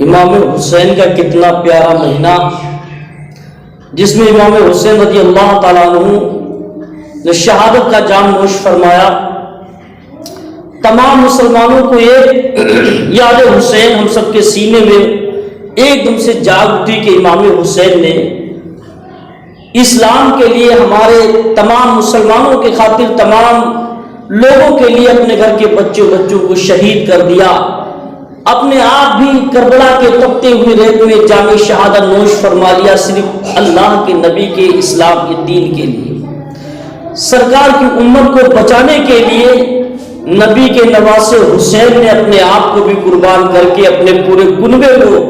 امام حسین کا کتنا پیارا مہینہ، جس میں امام حسین رضی اللہ تعالیٰ عنہ نے شہادت کا جام نوش فرمایا۔ تمام مسلمانوں کو ایک یاد حسین ہم سب کے سینے میں ایک دم سے جاگ اٹھی کہ امام حسین نے اسلام کے لیے، ہمارے تمام مسلمانوں کے خاطر، تمام لوگوں کے لیے اپنے گھر کے بچوں کو شہید کر دیا، اپنے آپ بھی کربلا کے تپتے ہوئے ریت میں جام شہادت نوش فرما لیا، صرف اللہ کے نبی کے اسلام کے دین کے لیے، سرکار کی امت کو بچانے کے لیے نبی کے نواسے حسین نے اپنے آپ کو بھی قربان کر کے اپنے پورے کنبے کو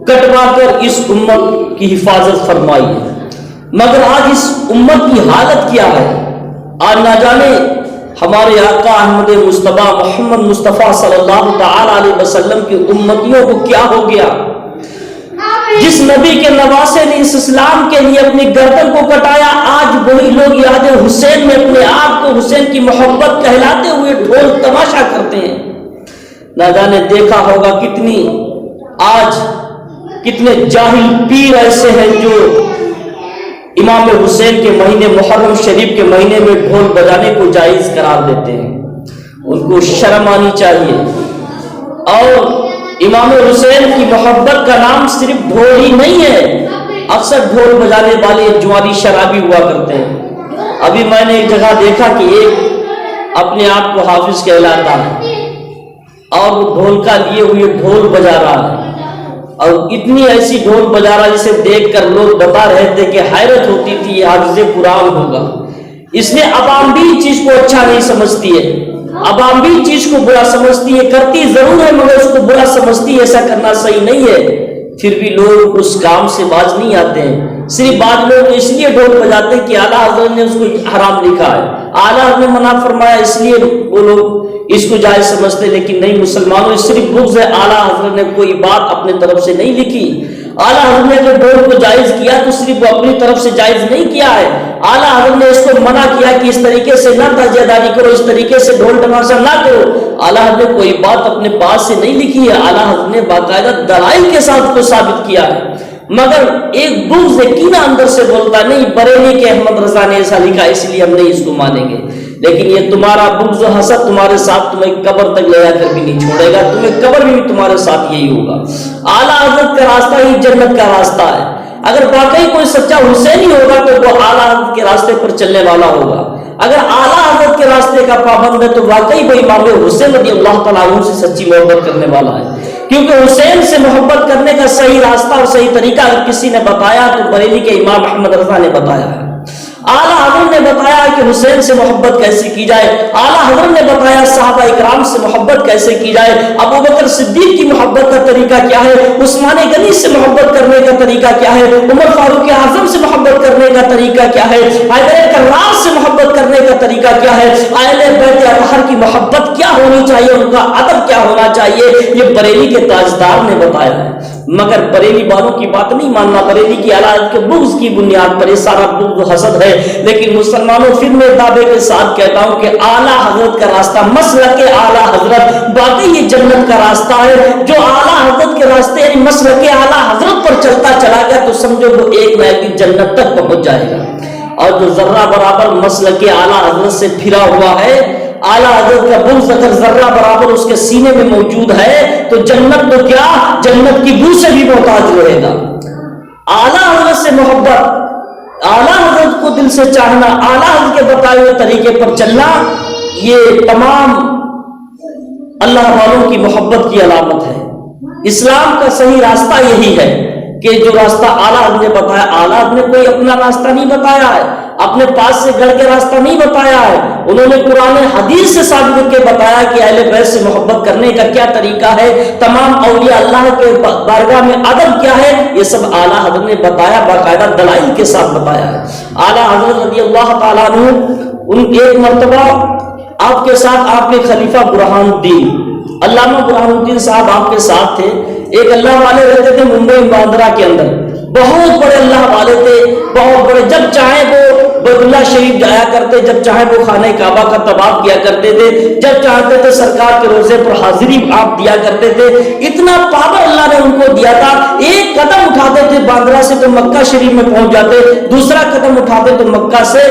کٹوا کر اس امت کی حفاظت فرمائی ہے۔ مگر آج اس امت کی حالت کیا ہے؟ آج نہ جانے ہمارے آقا احمد مصطفیٰ محمد مصطفیٰ صلی اللہ تعالی علیہ وسلم کی امتیوں کو کیا ہو گیا۔ جس نبی کے نواسے نے اس اسلام کے لیے اپنی گردن کو کٹایا، آج وہی لوگ یاد حسین میں اپنے آپ کو حسین کی محبت کہلاتے ہوئے ڈھول تماشا کرتے ہیں۔ نہ جانے دیکھا ہوگا کتنے جاہل پیر ایسے ہیں جو امام حسین کے مہینے محرم شریف کے مہینے میں ڈھول بجانے کو جائز قرار دیتے ہیں۔ ان کو شرم آنی چاہیے۔ اور امام حسین کی محبت کا نام صرف ڈھول ہی نہیں ہے، اکثر ڈھول بجانے والے جواری شرابی ہوا کرتے ہیں۔ ابھی میں نے ایک جگہ دیکھا کہ ایک اپنے آپ کو حافظ کہلاتا ہے اور وہ ڈھول کا لیے ہوئے ڈھول بجا رہا ہے، اور اتنی ایسی ڈھول بجا رہا جسے دیکھ کر لوگ بتا رہے تھے کہ حیرت ہوتی تھی یہ حافظ قرآن ہوگا۔ اس لیے عوام بھی چیز کو اچھا نہیں سمجھتی ہے، عوام بھی چیز کو برا سمجھتی ہے، کرتی ضرور ہے مگر اس کو برا سمجھتی ہے، ایسا کرنا صحیح نہیں ہے۔ پھر بھی لوگ اس کام سے باز نہیں آتے ہیں۔ صرف بعض لوگ اس لیے ڈھول بجاتے ہیں کہ اعلیٰ حضرت نے اس کو حرام لکھا ہے، اعلیٰ حضرت نے منع فرمایا، اس لیے وہ لوگ اس کو جائز سمجھتے، لیکن نہیں مسلمانوں، اس صرف بغض ہے۔ اعلیٰ حضرت نے کوئی بات اپنے طرف سے نہیں لکھی۔ اعلیٰ حضرت نے جو ڈھول کو جائز کیا تو صرف وہ اپنی طرف سے جائز نہیں کیا ہے، اعلیٰ حضرت نے اس کو منع کیا کہ اس طریقے سے نہ تعزیہ داری کرو، اس طریقے سے ڈھول تماشا نہ کرو۔ اعلیٰ حضرت نے کوئی بات اپنے پاس سے نہیں لکھی ہے، اعلیٰ حضرت نے باقاعدہ دلائل کے ساتھ کو ثابت کیا ہے، مگر ایک بغض کینہ اندر سے بولتا نہیں بریلی کے احمد رضا نے ایسا لکھا اس لیے ہم نہیں اس کو مانیں گے۔ لیکن یہ تمہارا بغض و حسد تمہارے ساتھ تمہیں قبر تک لے جا کر بھی نہیں چھوڑے گا، تمہیں قبر میں بھی تمہارے ساتھ یہی ہوگا۔ اعلیٰ حضرت کا راستہ ہی جنت کا راستہ ہے۔ اگر واقعی کوئی سچا حسینی ہوگا تو وہ اعلیٰ حضرت کے راستے پر چلنے والا ہوگا۔ اگر اعلیٰ حضرت کے راستے کا پابند ہے تو واقعی وہ امام حسین رضی اللہ تعالیٰ عنہ سے سچی محبت کرنے والا ہے، کیونکہ حسین سے محبت کرنے کا صحیح راستہ اور صحیح طریقہ اگر کسی نے بتایا تو بریلی کے امام احمد رضا نے بتایا ہے۔ اعلیٰ حضرت نے بتایا کہ حسین سے محبت کیسے کی جائے، اعلیٰ حضرت نے بتایا صحابہ اکرام سے محبت کیسے کی جائے، ابو بکر صدیق کی محبت کا طریقہ کیا ہے، عثمان غنی سے محبت کرنے کا طریقہ کیا ہے، عمر فاروق اعظم سے محبت کرنے کا طریقہ کیا ہے، حیدر کرار سے محبت کرنے کا طریقہ کیا ہے، اہل بیت اطہر کی محبت کیا ہونی چاہیے، ان کا ادب کیا ہونا چاہیے، یہ بریلی کے تاجدار نے بتایا ہے۔ مگر بریلی والوں کی بات نہیں ماننا، بریلی کی اعلیٰ کے بغض کی بنیاد پر یہ سارا بغض و حسد ہے۔ لیکن مسلمانوں پھر میں دعوے کے ساتھ کہتا ہوں کہ اعلیٰ حضرت کا راستہ، مسلک اعلیٰ حضرت واقعی یہ جنت کا راستہ ہے۔ جو اعلیٰ حضرت کے راستے یعنی مسلک اعلیٰ حضرت پر چلتا چلا گیا تو سمجھو وہ ایک نہ ایک دن جنت تک پہنچ جائے گا، اور جو ذرہ برابر مسلک اعلیٰ حضرت سے پھرا ہوا ہے، اعلیٰ حضرت کا بغض اگر ذرہ برابر اس کے سینے میں موجود ہے تو جنت تو کیا، جنت کی بو سے بھی محتاج رہے گا۔ اعلیٰ حضرت سے محبت، اعلیٰ حضرت کو دل سے چاہنا، اعلیٰ حضرت کے بتائے ہوئے طریقے پر چلنا، یہ تمام اللہ والوں کی محبت کی علامت ہے۔ اسلام کا صحیح راستہ یہی ہے کہ جو راستہ اعلیٰ حضرت نے بتایا، اعلیٰ حضرت نے کوئی اپنا راستہ نہیں بتایا ہے، اپنے پاس سے گڑھ کے راستہ نہیں بتایا ہے، انہوں نے قرآن حدیث سے ثابت کر کے بتایا کہ اہل بیت سے محبت کرنے کا کیا طریقہ ہے، تمام اولیاء اللہ کے بارگاہ میں ادب کیا ہے، یہ سب اعلیٰ حضرت نے بتایا، باقاعدہ دلائل کے ساتھ بتایا ہے۔ اعلیٰ حضرت رضی اللہ تعالیٰ عنہ ان ایک مرتبہ آپ کے ساتھ آپ کے خلیفہ برہان الدین علامہ برہان الدین صاحب آپ کے ساتھ تھے، ایک اللہ والے رہتے تھے ممبئی باندرا کے اندر، بہت بڑے اللہ والے تھے، بہت بڑے، جب چاہیں وہ بیت اللہ شریف جایا کرتے، جب چاہیں وہ خانہ کعبہ کا طواف کیا کرتے تھے، جب چاہتے تھے سرکار کے روزے پر حاضری آپ دیا کرتے تھے۔ اتنا پاور اللہ نے ان کو دیا تھا، ایک قدم اٹھاتے تھے باندرا سے تو مکہ شریف میں پہنچ جاتے، دوسرا قدم اٹھاتے تو مکہ سے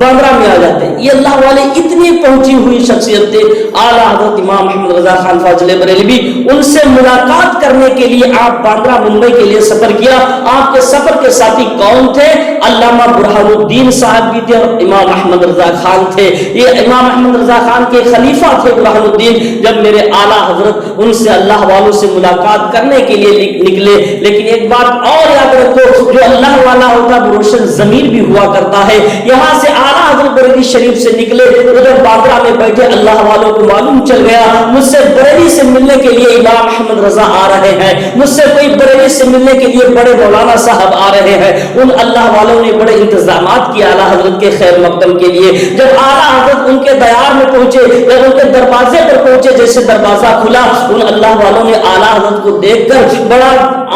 باندرا میں آ جاتے. یہ اللہ والے اتنی پہنچی ہوئی شخصیت تھے. اعلیٰ حضرت امام محمد رضا خان فاضل بریلوی، ان سے ملاقات کرنے کے لیے آپ باندرا ممبئی کے لیے سفر کیا. آپ کے سفر کے ساتھی کون تھے؟ علامہ برہان الدین صاحب بھی تھے اور امام احمد رضا خان تھے. یہ امام احمد رضا خان کے خلیفہ تھے برہان الدین. جب میرے اعلیٰ حضرت ان سے اللہ والوں سے ملاقات کرنے کے لیے نکلے، لیکن ایک بات اور یاد رکھو، جو اللہ والا ہوتا ہے روشن ضمیر بھی ہوا کرتا ہے. یہاں سے اعلیٰ حضرت بریلی شریف سے نکلے تو جب باندرا میں بیٹھے اللہ والوں کو معلوم چل گیا مجھ سے بریلی سے ملنے کے لیے امام احمد رضا آ رہے ہیں، مجھ سے کوئی بریلی سے ملنے کے لیے بڑے مولانا صاحب آ رہے ہیں. ان اللہ والوں نے بڑے انتظامات کیے اعلیٰ حضرت کے خیر مقدم کے لیے. جب اعلیٰ حضرت ان کے دیار میں پہنچے، جب ان کے دروازے پر پہنچے، جیسے دروازہ کھلا ان اللہ والوں نے اعلیٰ حضرت کو دیکھ کر بڑا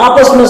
آپس میں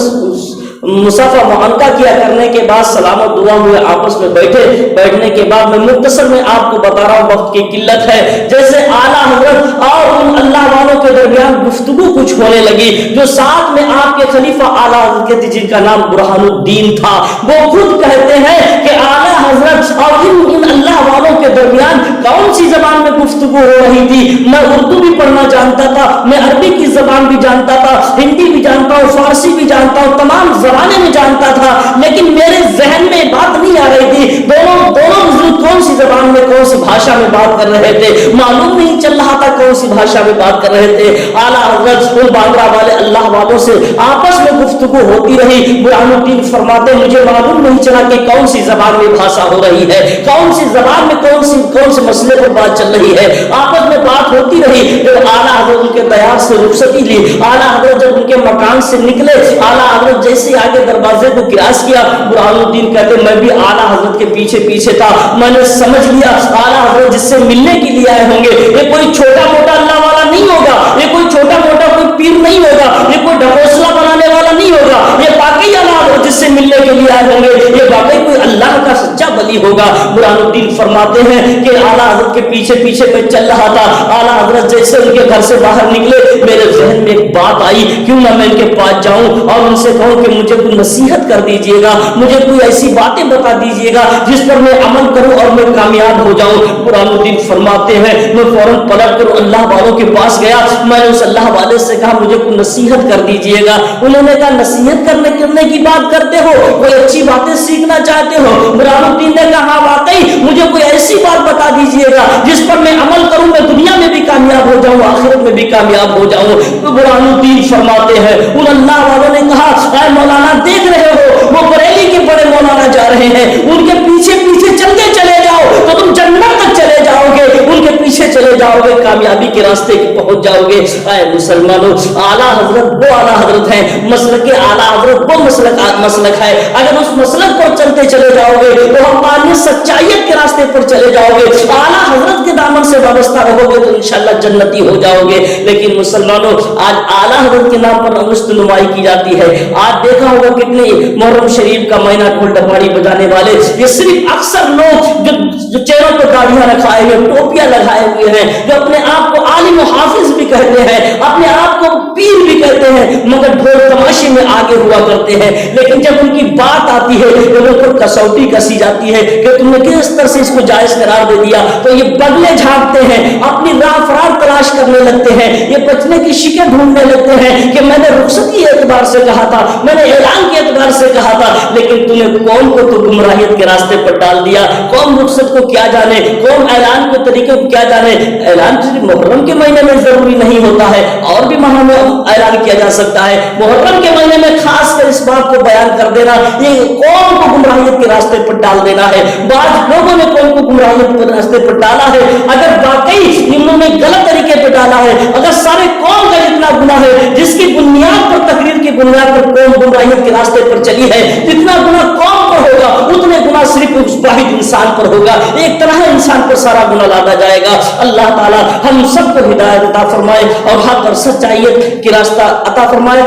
مصافحہ معانقہ کیا. کرنے کے بعد سلام و دعا ہوئے، آپس میں بیٹھے. بیٹھنے کے بعد میں مختصر میں آپ کو بتا رہا ہوں، وقت کی قلت ہے. جیسے اعلیٰ حضرت اور ان اللہ والوں کے درمیان گفتگو کچھ ہونے لگی، جو ساتھ میں آپ کے خلیفہ اعلیٰ حضرت کے تھے جن کا نام برہان الدین تھا، وہ خود کہتے ہیں کہ اعلیٰ حضرت اور ان اللہ والوں کے درمیان کون سی زبان میں گفتگو ہو رہی تھی. میں اردو بھی پڑھنا جانتا تھا، میں عربی کی زبان بھی جانتا تھا، ہندی بھی جانتا ہوں، فارسی بھی جانتا ہوں، تمام زبانیں میں جانتا تھا، لیکن میرے ذہن میں بات نہیں آ رہی تھی دونوں بزرگ کون سی زبان میں کون سی بھاشا میں بات کر رہے تھے. معلوم نہیں چل رہا تھا کون سی بھاشا میں بات کر رہے تھے. اعلیٰ حضرت ان باندرا والے اللہ والوں سے آپس میں گفتگو ہوتی رہی. برہان الدین فرماتے مجھے معلوم نہیں چلا کہ کون سی زبان میں بھاشا ہو رہی ہے، کون سی زبان میں کون سے مسئلے پر بات چل رہی ہے. آپس میں بات ہوتی رہی. جب اعلیٰ حضرت ان کے دیار سے رخصتی لی، اعلیٰ حضرت جب ان کے مکان سے نکلے، اعلیٰ حضرت جیسے آگے دروازے کو کراس کیا، برہان الدین کہتے میں بھی اعلیٰ حضرت کے پیچھے تھا. میں نے سمجھ لیا اعلیٰ حضرت جس سے ملنے کے لیے آئے ہوں گے یہ کوئی چھوٹا موٹا اللہ والا نہیں ہوگا، یہ کوئی چھوٹا موٹا کوئی پیر نہیں ہوگا، یہ کوئی ڈھکوسلا بنانے والا نہیں ہوگا، یہ واقعی اعلیٰ حضرت جس سے ملنے کے لیے آئے ہوں گے یہ واقعی کوئی اللہ کا سچا ولی ہوگا. برہان الدین فرماتے ہیں کہ اعلیٰ حضرت کے پیچھے میں چل رہا تھا. اعلیٰ حضرت جیسے ان کے گھر سے باہر نکلے میرے ذہن میں ایک بات آئی، کیوں نہ میں ان کے پاس جاؤں اور ان سے کہوں کہ مجھے کوئی نصیحت کر دیجئے گا، مجھے کوئی ایسی باتیں بتا دیجئے گا جس پر میں عمل کروں اور میں کامیاب ہو جاؤں. برہان الدین فرماتے ہیں میں فوراً پلٹ کر اللہ والوں کے پاس گیا. میں نے اس اللہ والے سے کہا مجھے کوئی نصیحت کر دیجئے گا. انہوں نے کہا نصیحت کرنے کی بات کرتے ہو، کوئی اچھی باتیں سیکھنا چاہتے ہو؟ برہان الدین نے کہا ہاں واقعی مجھے کوئی ایسی بات بتا دیجئے گا جس پر میں عمل کروں، میں دنیا میں بھی کامیاب ہو جاؤں آخرت میں بھی کامیاب ہو جاؤں. تو برہان الدین فرماتے ہیں ان اللہ والوں نے کہا اے مولانا دیکھ رہے ہو وہ بریلی کے بڑے مولانا جا رہے ہیں، ان کے پیچھے چلتے چلے جاؤ تو تم جنت تک چلے جاؤ گے، ان کے پیچھے چلے جاؤ گے کامیابی کے راستے پہنچ جاؤ گے. اے مسلمانوں اعلیٰ حضرت وہ اعلیٰ حضرت ہیں، مسلک اعلیٰ حضرت وہ مسلک ہے. اگر اس مسلک پر چلتے چلے جاؤ گے تو ہم سچائیت کے راستے پر چلے جاؤ گے، اعلیٰ حضرت کے دامن سے وابستہ رہو گے تو انشاءاللہ جنتی ہو جاؤ گے. لیکن مسلمانوں آج اعلیٰ حضرت کے نام پر انگشت نمائی کی جاتی ہے. آج دیکھا ہوگا کتنے محرم شریف کا مہینہ ڈھول ڈباڑی بجانے والے، یہ صرف اکثر لوگ جو چہروں پہ داڑیاں رکھائے ہوئے، ٹوپیاں لگائے ہوئے ہیں، جو اپنے آپ کو عالم و حافظ بھی کہتے ہیں، اپنے آپ کو پیر بھی کہتے ہیں، مگر ڈھول تماشے میں آگے ہوا کرتے ہیں. لیکن جب ان کی بات آتی ہے تو ان پر کسوٹی کسی جاتی ہے کہ تم نے کس طرح سے اس کو جائز قرار دے دیا، تو یہ بگلے جھانکتے ہیں، اپنی راہ فرار تلاش کرنے لگتے ہیں، یہ بچنے کی شکیں ڈھونڈنے لگتے ہیں کہ میں نے رخصتی اعتبار سے کہا تھا، میں نے اعلان کے اعتبار سے کہا تھا، لیکن تم نے قوم کو تو گمراہیت کے راستے پر ڈال دیا. قوم رخصت کو کیا جانے، قوم اعلان کے طریقے کو کیا جانے. اعلان صرف محرم کے مہینے میں ضروری نہیں ہوتا ہے، اور بھی ماہ میں اعلان کیا جا سکتا ہے. محرم کے مہینے میں خاص کر اس بات کو بیان کر دینا یہ قوم کو گمراہیت کے راستے پر ڈال دینا ہے. بعض لوگوں نے قوم کو گمراہیت کے راستے پر ڈالا ہے. اگر واقعی انہوں نے غلط طریقے پر ڈالا ہے، اگر سارے قوم کا اتنا گناہ ہے جس کی بنیاد پر تقریر کی بنیاد پر قوم گمراہیت کے راستے پر چلی ہے، جتنا گناہ قوم پر ہوگا اتنے گناہ صرف اس واحد انسان پر ہوگا. ایک طرح انسان پر سارا گناہ لادا جائے گا. اللہ تعالی ہم سب کو ہدایت عطا فرمائے اور حق اور سچائیت کی راستہ عطا فرمائے.